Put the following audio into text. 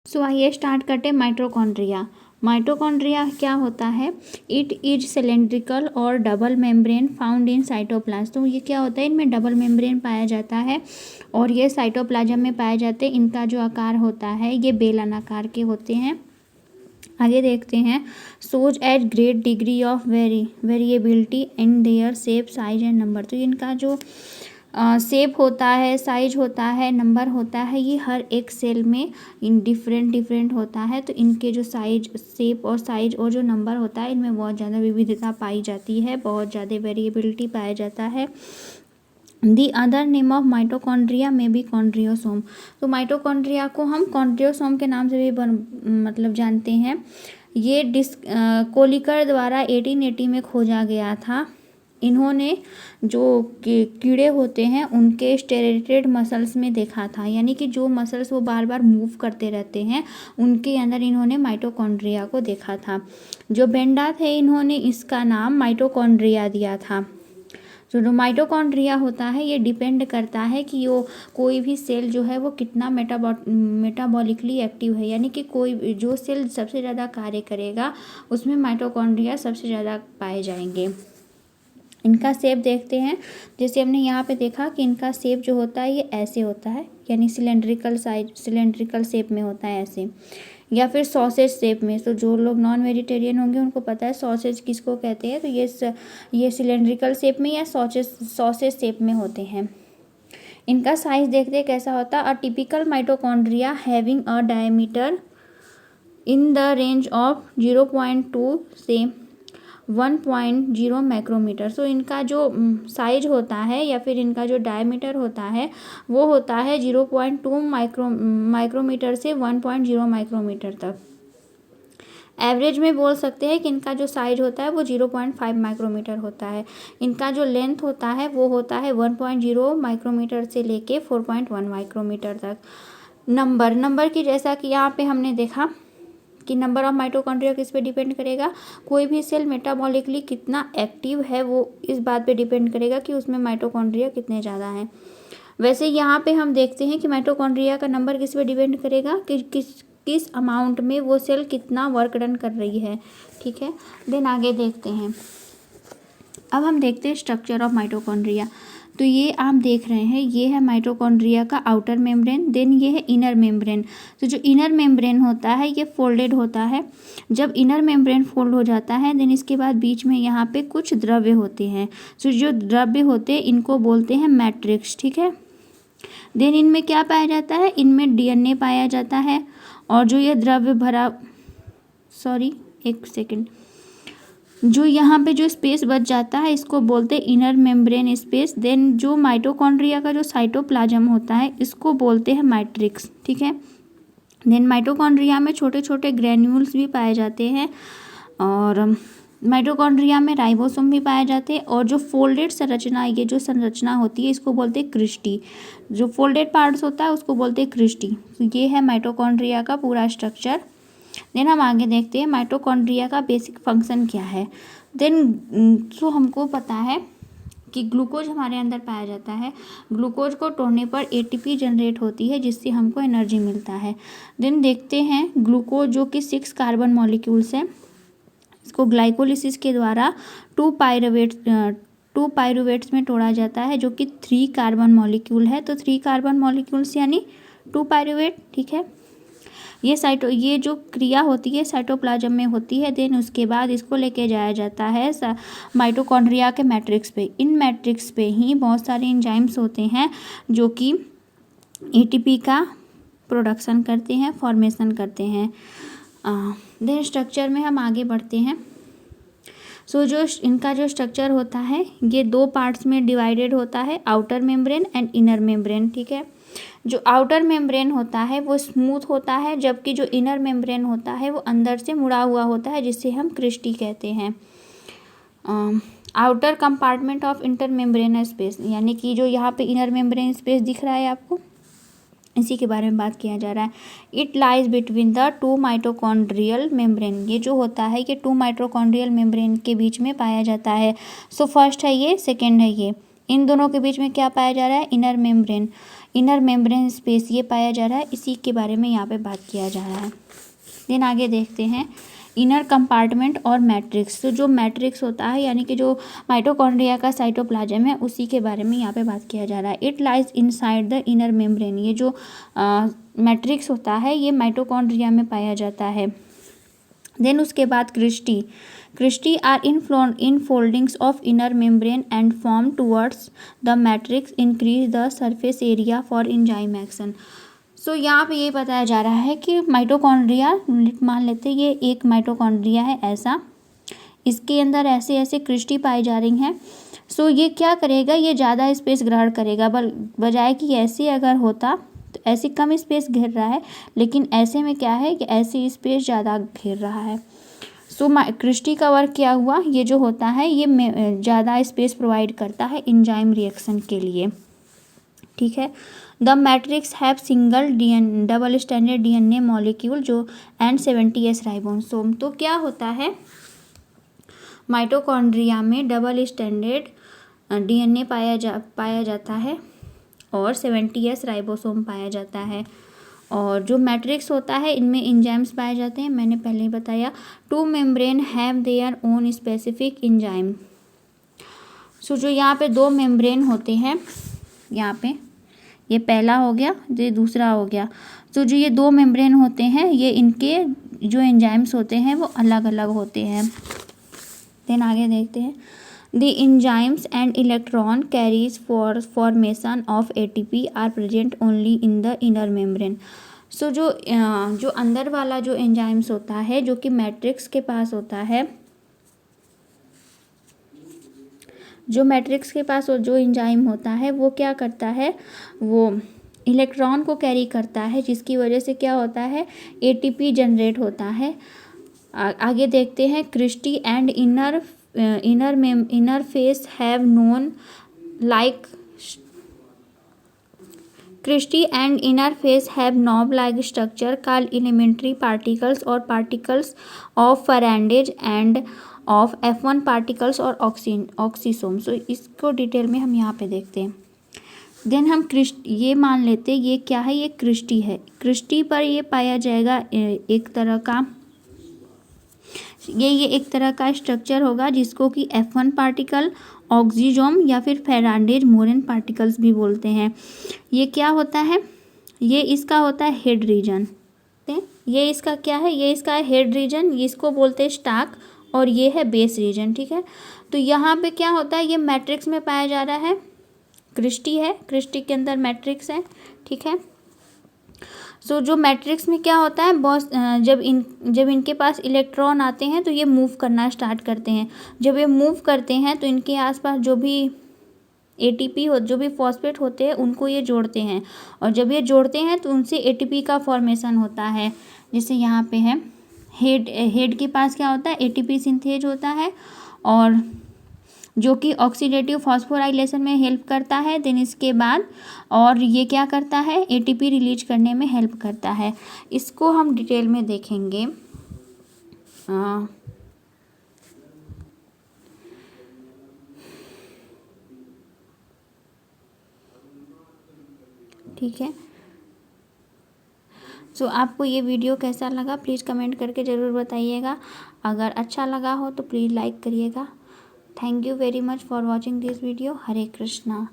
सो आइए स्टार्ट करते हैं माइटोकॉन्ड्रिया। माइटोकॉन्ड्रिया क्या होता है? इट इज सिलेंड्रिकल और double membrane found in cytoplasm. तो ये क्या होता है? इनमें डबल मेम्ब्रेन पाया जाता है और ये साइटोप्लाज्म में पाए जाते हैं। इनका जो आकार होता है ये बेलनाकार के होते हैं। आगे देखते हैं। Shows a great degree of variability in their shape size and number. तो इनका जो शेप होता है, साइज होता है, नंबर होता है, ये हर एक सेल में इन डिफरेंट होता है। तो इनके जो साइज, शेप और साइज और जो नंबर होता है इनमें बहुत ज़्यादा विविधता पाई जाती है, बहुत ज़्यादा वेरिएबिलिटी पाया जाता है। The other name of mitochondria में भी कॉन्ड्रियोसोम। तो माइटोकॉन्ड्रिया को हम कॉन्ड्रियोसोम के नाम से भी जानते हैं। ये कोलिकर द्वारा 1880 में खोजा गया था। इन्होंने जो कीड़े होते हैं उनके स्टेरेटेड मसल्स में देखा था, यानी कि जो मसल्स वो बार बार मूव करते रहते हैं उनके अंदर इन्होंने माइटोकॉन्ड्रिया को देखा था। जो बेंडा थे इन्होंने इसका नाम माइटोकॉन्ड्रिया दिया था। जो माइटोकॉन्ड्रिया होता है ये डिपेंड करता है कि वो कोई भी सेल जो है वो कितना मेटाबॉलिकली एक्टिव है, यानी कि कोई जो सेल सबसे ज़्यादा कार्य करेगा उसमें माइटोकॉन्ड्रिया सबसे ज़्यादा पाए जाएंगे। इनका शेप देखते हैं। जैसे हमने यहाँ पे देखा कि इनका शेप जो होता है ये ऐसे होता है, यानी सिलेंड्रिकल शेप में होता है ऐसे, या फिर सॉसेज शेप में। तो जो लोग नॉन वेजिटेरियन होंगे उनको पता है सॉसेज किसको कहते हैं। तो ये सिलेंड्रिकल शेप में या सॉसेज शेप में होते हैं। इनका साइज देखते हैं कैसा होता है। A typical mitochondria having a diameter in the range of 0.2 से 1.0 माइक्रोमीटर। सो इनका जो साइज होता है या फिर इनका जो डायमीटर होता है वो होता है 0.2 माइक्रोमीटर से 1.0 माइक्रोमीटर तक। एवरेज में बोल सकते हैं कि इनका जो साइज होता है वो 0.5 माइक्रोमीटर होता है। इनका जो लेंथ होता है वो होता है 1.0 माइक्रोमीटर से लेके 4.1 माइक्रोमीटर तक। नंबर की जैसा कि यहाँ पे हमने देखा कि नंबर ऑफ माइटोकॉन्ड्रिया किस पे डिपेंड करेगा? कोई भी सेल मेटाबॉलिकली कितना एक्टिव है वो इस बात पे डिपेंड करेगा कि उसमें माइटोकॉन्ड्रिया कितने ज़्यादा हैं। वैसे यहाँ पे हम देखते हैं कि माइटोकॉन्ड्रिया का नंबर किस पे डिपेंड करेगा कि किस अमाउंट में वो सेल कितना वर्क डन कर रही है। ठीक है, देन आगे देखते हैं। अब हम देखते हैं स्ट्रक्चर ऑफ माइटोकॉन्ड्रिया। तो ये आप देख रहे हैं, ये है माइटोकॉन्ड्रिया का आउटर मेम्ब्रेन, देन ये है इनर मेम्ब्रेन। तो जो इनर मेम्ब्रेन होता है ये फोल्डेड होता है। जब इनर मेम्ब्रेन फोल्ड हो जाता है देन इसके बाद बीच में यहाँ पे कुछ द्रव्य होते हैं। तो जो द्रव्य होते हैं इनको बोलते हैं मैट्रिक्स। ठीक है, देन इनमें क्या पाया जाता है? इनमें डीएनए पाया जाता है। और जो ये द्रव्य जो यहाँ पे जो स्पेस बच जाता है इसको बोलते हैं इनर मेम्ब्रेन स्पेस। देन जो माइटोकॉन्ड्रिया का जो साइटोप्लाज्म होता है इसको बोलते हैं मैट्रिक्स। ठीक है, देन माइटोकॉन्ड्रिया में छोटे छोटे ग्रैन्यूल्स भी पाए जाते हैं और माइटोकॉन्ड्रिया में राइबोसोम भी पाए जाते हैं। और जो फोल्डेड संरचना, ये जो संरचना होती है इसको बोलते हैं क्रिस्टी। जो फोल्डेड पार्ट्स होता है उसको बोलते हैं क्रिस्टी। तो ये है माइटोकॉन्ड्रिया का पूरा स्ट्रक्चर। देन हम आगे देखते हैं माइटोकॉन्ड्रिया का बेसिक फंक्शन क्या है। तो हमको पता है कि ग्लूकोज हमारे अंदर पाया जाता है। ग्लूकोज को तोड़ने पर एटीपी जनरेट होती है जिससे हमको एनर्जी मिलता है। देन देखते हैं ग्लूकोज जो कि 6 कार्बन मॉलिक्यूल्स हैं, इसको ग्लाइकोलिसिस के द्वारा 2 पाइरूवेट्स में तोड़ा जाता है जो कि 3 कार्बन मॉलिक्यूल है। तो 3 कार्बन मॉलिक्यूल्स यानी 2 पाइरूवेट। ठीक है, ये जो क्रिया होती है साइटोप्लाज्म में होती है। देन उसके बाद इसको लेके जाया जाता है माइटोकॉन्ड्रिया के मैट्रिक्स पे। इन मैट्रिक्स पे ही बहुत सारे एंजाइम्स होते हैं जो कि एटीपी का प्रोडक्शन करते हैं, फॉर्मेशन करते हैं। देन स्ट्रक्चर में हम आगे बढ़ते हैं। जो इनका जो स्ट्रक्चर होता है ये 2 पार्ट्स में डिवाइडेड होता है, outer membrane and inner membrane. ठीक है, जो आउटर मेम्ब्रेन होता है वो स्मूथ होता है, जबकि जो इनर मेम्ब्रेन होता है वो अंदर से मुड़ा हुआ होता है जिसे हम क्रिस्टी कहते हैं। Outer compartment of inter membranes space, यानी कि जो यहाँ पे इनर मेम्ब्रेन स्पेस दिख रहा है आपको, इसी के बारे में बात किया जा रहा है। It lies between the 2 mitochondrial membrane. ये जो होता है ये 2 माइटोकॉन्ड्रियल मेम्ब्रेन के बीच में पाया जाता है। सो फर्स्ट है ये, सेकेंड है ये। इन दोनों के बीच में क्या पाया जा रहा है? Inner membrane. Inner membrane space ये पाया जा रहा है, इसी के बारे में यहाँ पे बात किया जा रहा है। देन आगे देखते हैं इनर कंपार्टमेंट और मैट्रिक्स। तो जो मैट्रिक्स होता है यानी कि जो माइटोकॉन्ड्रिया का साइटोप्लाज्म है उसी के बारे में यहाँ पे बात किया जा रहा है। It lies inside the inner membrane. ये जो मैट्रिक्स होता है ये माइटोकॉन्ड्रिया में पाया जाता है। देन उसके बाद cristae are infoldings of inner membrane and form towards the matrix increase the surface area for enzyme action. So यहाँ पे ये बताया जा रहा है कि माइटोकॉन्ड्रिया, मान लेते हैं ये एक माइटोकॉन्ड्रिया है ऐसा, इसके अंदर ऐसे ऐसे क्रिस्टी पाई जा रही हैं। सो ये क्या करेगा, ये ज़्यादा स्पेस ग्रहण करेगा, बजाय कि ऐसे अगर होता तो ऐसे कम स्पेस घेर रहा है, लेकिन ऐसे में क्या है कि ऐसी स्पेस ज़्यादा घेर रहा है। सो क्रिस्टी का वर्क क्या हुआ, ये जो होता है ये ज़्यादा स्पेस प्रोवाइड करता है एंजाइम रिएक्शन के लिए। ठीक है। The matrix have single double standard DNA molecule जो एंड 70S राइबोसोम। तो क्या होता है माइटोकॉन्ड्रिया में डबल स्टैंडर्ड DNA पाया जाता है और 70S राइबोसोम पाया जाता है। और जो मैट्रिक्स होता है इनमें एंजाइम्स पाए जाते हैं, मैंने पहले ही बताया। Two membrane have their own specific enzyme. So जो यहाँ पे दो मेम्ब्रेन होते हैं, यहाँ पे ये पहला हो गया, ये दूसरा हो गया। तो जो ये दो मेम्ब्रेन होते हैं ये इनके जो एंजाइम्स होते हैं वो अलग अलग होते हैं। देन आगे देखते हैं the enzymes and electron carriers for formation of ATP are present only in the inner membrane. So जो अंदर वाला जो एंजाइम्स होता है जो कि मैट्रिक्स के पास होता है, जो मैट्रिक्स के पास जो एंजाइम होता है वो क्या करता है, वो इलेक्ट्रॉन को कैरी करता है, जिसकी वजह से क्या होता है ATP जनरेट होता है। आगे देखते हैं cristae and inner face have known like cristae and inner face have knob like structure called elementary particles or particles of Faraday and of F1 particles or oxysome. So इसको detail में हम यहाँ पे देखते हैं। देन हम ये मान लेते हैं ये क्या है, ये क्रिस्टी है। क्रिस्टी पर ये पाया जाएगा एक तरह का ये एक तरह का स्ट्रक्चर होगा जिसको कि F1 पार्टिकल, ऑक्सीजोम या फिर फैराइडे मोरन पार्टिकल्स भी बोलते हैं। ये क्या होता है, ये इसका होता है हेड रीजन। ये इसका क्या है, ये इसका हेड रीजन, इसको बोलते हैं स्टाक, और ये है बेस रीजन। ठीक है। तो यहाँ पे क्या होता है, ये मैट्रिक्स में पाया जा रहा है, क्रिस्टी है, क्रिस्टी के अंदर मैट्रिक्स है। ठीक है। सो जो मैट्रिक्स में क्या होता है, बहुत जब इनके पास इलेक्ट्रॉन आते हैं तो ये मूव करना स्टार्ट करते हैं। जब ये मूव करते हैं तो इनके आसपास जो भी ATP जो भी फॉस्फेट होते हैं उनको ये जोड़ते हैं, और जब ये जोड़ते हैं तो उनसे ATP का फॉर्मेशन होता है। जैसे यहाँ पे है हेड के पास क्या होता है, ATP सिंथेज होता है, और जो कि ऑक्सीडेटिव फॉस्फोराइलेशन में हेल्प करता है। देन इसके बाद और ये क्या करता है, ATP रिलीज करने में हेल्प करता है। इसको हम डिटेल में देखेंगे। ठीक है। सो आपको ये वीडियो कैसा लगा प्लीज़ कमेंट करके ज़रूर बताइएगा। अगर अच्छा लगा हो तो प्लीज़ लाइक करिएगा। Thank you very much for watching this video. Hare Krishna.